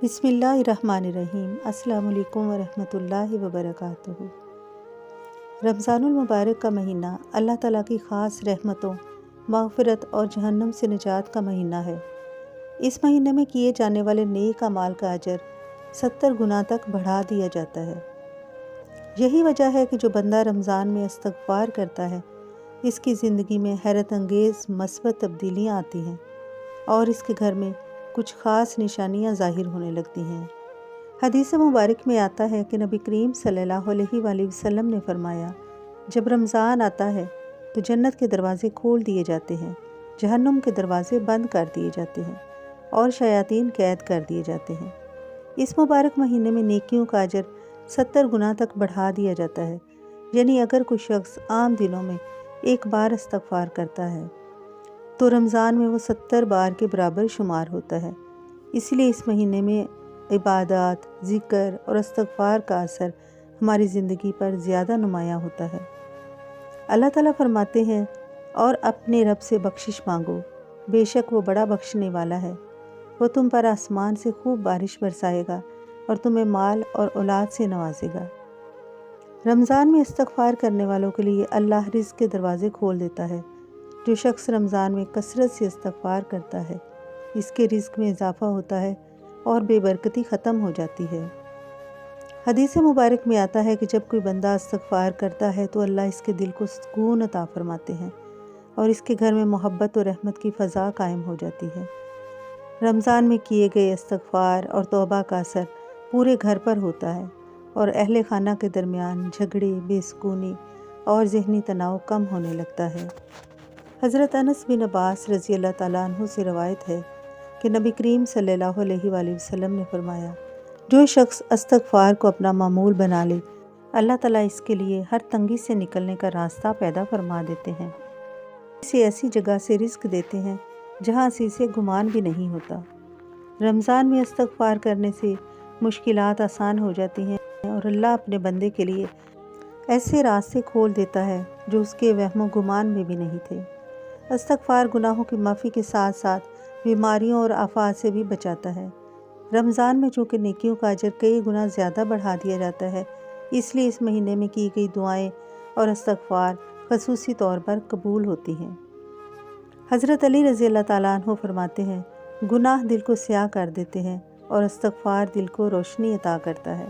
بسم اللہ الرحمن الرحیم۔ السلام علیکم ورحمۃ اللہ وبرکاتہ۔ رمضان المبارک کا مہینہ اللہ تعالیٰ کی خاص رحمتوں، مغفرت اور جہنم سے نجات کا مہینہ ہے۔ اس مہینے میں کیے جانے والے نیک اعمال کا اجر 70 گنا تک بڑھا دیا جاتا ہے۔ یہی وجہ ہے کہ جو بندہ رمضان میں استغفار کرتا ہے، اس کی زندگی میں حیرت انگیز مثبت تبدیلیاں آتی ہیں اور اس کے گھر میں کچھ خاص نشانیاں ظاہر ہونے لگتی ہیں۔ حدیث مبارک میں آتا ہے کہ نبی کریم صلی اللہ علیہ وآلہ وسلم نے فرمایا، جب رمضان آتا ہے تو جنت کے دروازے کھول دیے جاتے ہیں، جہنم کے دروازے بند کر دیے جاتے ہیں اور شیاطین قید کر دیے جاتے ہیں۔ اس مبارک مہینے میں نیکیوں کا اجر 70 گنا تک بڑھا دیا جاتا ہے، یعنی اگر کوئی شخص عام دنوں میں ایک بار استغفار کرتا ہے تو رمضان میں وہ 70 بار کے برابر شمار ہوتا ہے۔ اس لیے اس مہینے میں عبادات، ذکر اور استغفار کا اثر ہماری زندگی پر زیادہ نمایاں ہوتا ہے۔ اللہ تعالیٰ فرماتے ہیں، اور اپنے رب سے بخشش مانگو، بے شک وہ بڑا بخشنے والا ہے۔ وہ تم پر آسمان سے خوب بارش برسائے گا اور تمہیں مال اور اولاد سے نوازے گا۔ رمضان میں استغفار کرنے والوں کے لیے اللہ رزق کے دروازے کھول دیتا ہے۔ جو شخص رمضان میں کثرت سے استغفار کرتا ہے، اس کے رزق میں اضافہ ہوتا ہے اور بے برکتی ختم ہو جاتی ہے۔ حدیث مبارک میں آتا ہے کہ جب کوئی بندہ استغفار کرتا ہے تو اللہ اس کے دل کو سکون عطا فرماتے ہیں اور اس کے گھر میں محبت و رحمت کی فضا قائم ہو جاتی ہے۔ رمضان میں کیے گئے استغفار اور توبہ کا اثر پورے گھر پر ہوتا ہے اور اہل خانہ کے درمیان جھگڑے، بے سکونی اور ذہنی تناؤ کم ہونے لگتا ہے۔ حضرت انس بن عباس رضی اللہ تعالیٰ عنہ سے روایت ہے کہ نبی کریم صلی اللہ علیہ وآلہ وسلم نے فرمایا، جو شخص استغفار کو اپنا معمول بنا لے، اللہ تعالیٰ اس کے لیے ہر تنگی سے نکلنے کا راستہ پیدا فرما دیتے ہیں، اسے ایسی جگہ سے رزق دیتے ہیں جہاں سے اسے گمان بھی نہیں ہوتا۔ رمضان میں استغفار کرنے سے مشکلات آسان ہو جاتی ہیں اور اللہ اپنے بندے کے لیے ایسے راستے کھول دیتا ہے جو اس کے وہم و گمان میں بھی نہیں تھے۔ استغفار گناہوں کی معافی کے ساتھ ساتھ بیماریوں اور آفات سے بھی بچاتا ہے۔ رمضان میں چونکہ نیکیوں کا اجر کئی گنا زیادہ بڑھا دیا جاتا ہے، اس لیے اس مہینے میں کی گئی دعائیں اور استغفار خصوصی طور پر قبول ہوتی ہیں۔ حضرت علی رضی اللہ تعالیٰ عنہ فرماتے ہیں، گناہ دل کو سیاہ کر دیتے ہیں اور استغفار دل کو روشنی عطا کرتا ہے۔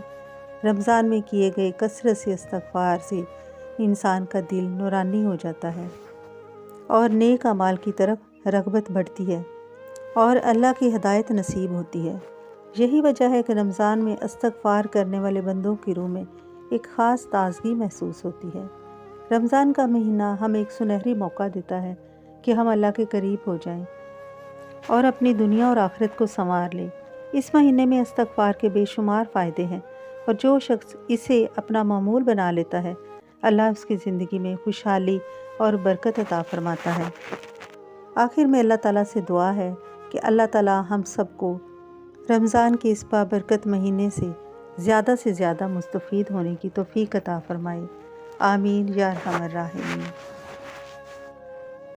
رمضان میں کیے گئے کثرت سے استغفار سے انسان کا دل نورانی ہو جاتا ہے اور نیک اعمال کی طرف رغبت بڑھتی ہے اور اللہ کی ہدایت نصیب ہوتی ہے۔ یہی وجہ ہے کہ رمضان میں استغفار کرنے والے بندوں کی روح میں ایک خاص تازگی محسوس ہوتی ہے۔ رمضان کا مہینہ ہمیں ایک سنہری موقع دیتا ہے کہ ہم اللہ کے قریب ہو جائیں اور اپنی دنیا اور آخرت کو سنوار لیں۔ اس مہینے میں استغفار کے بے شمار فائدے ہیں اور جو شخص اسے اپنا معمول بنا لیتا ہے، اللہ اس کی زندگی میں خوشحالی اور برکت عطا فرماتا ہے۔ آخر میں اللہ تعالیٰ سے دعا ہے کہ اللہ تعالیٰ ہم سب کو رمضان کے اس بابرکت مہینے سے زیادہ مستفید ہونے کی توفیق عطا فرمائے۔ آمین یا ارحم الراحمین۔